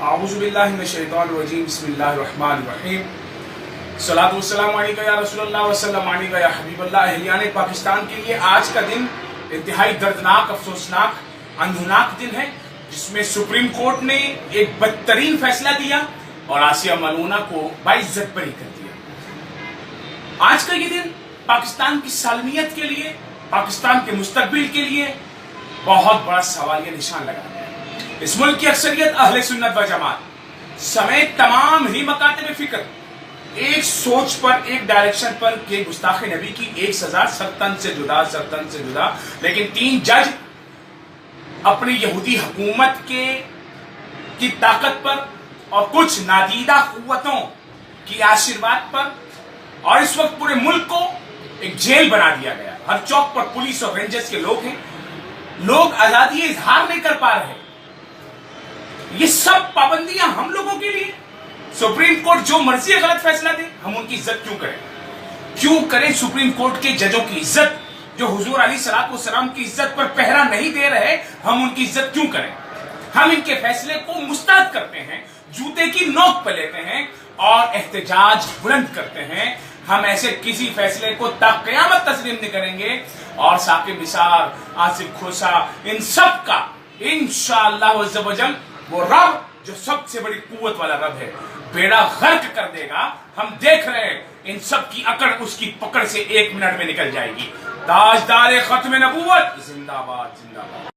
اعوذ باللہ من الشیطان الرجیم بسم اللہ الرحمن الرحیم صلاۃ والسلام علیکہ یا رسول اللہ وسلم علیکہ یا حبیب اللہ۔ اہلیان پاکستان کے لیے آج کا دن انتہائی دردناک، افسوسناک، اندھناک دن ہے، جس میں سپریم کورٹ نے ایک بدترین فیصلہ دیا اور آسیہ ملونہ کو باعزت بری کر دیا۔ آج کا یہ دن پاکستان کی سالمیت کے لیے، پاکستان کے مستقبل کے لیے بہت بڑا سوالیہ نشان لگا ہے۔ اس ملک کی اکثریت اہل سنت و جماعت سمیت تمام ہی مکاتب فکر ایک سوچ پر، ایک ڈائریکشن پر کہ گستاخ نبی کی ایک سزا سرطن سے جدا، لیکن 3 جج اپنی یہودی حکومت کی طاقت پر اور کچھ نادیدہ قوتوں کی آشرواد پر، اور اس وقت پورے ملک کو ایک جیل بنا دیا گیا۔ ہر چوک پر پولیس اور رینجرز کے لوگ ہیں، لوگ آزادی اظہار نہیں کر پا رہے۔ یہ سب پابندیاں ہم لوگوں کے لیے۔ سپریم کورٹ جو مرضی غلط فیصلہ دے، ہم ان کی عزت کیوں کریں سپریم کورٹ کے ججوں کی عزت؟ جو حضور علیہ الصلوۃ والسلام کی عزت پر پہرا نہیں دے رہے، ہم ان کی عزت کیوں کریں؟ ہم ان کے فیصلے کو مسترد کرتے ہیں، جوتے کی نوک پہ لیتے ہیں اور احتجاج بلند کرتے ہیں۔ ہم ایسے کسی فیصلے کو تا قیامت تسلیم نہیں کریں گے، اور ثاقب نثار، آصف کھوسا، ان سب کا انشاءاللہ عز و جل وہ رب جو سب سے بڑی قوت والا رب ہے، بیڑا غرق کر دے گا۔ ہم دیکھ رہے ہیں ان سب کی اکڑ اس کی پکڑ سے 1 منٹ میں نکل جائے گی۔ تاجدار ختم نبوت زندہ باد، زندہ باد۔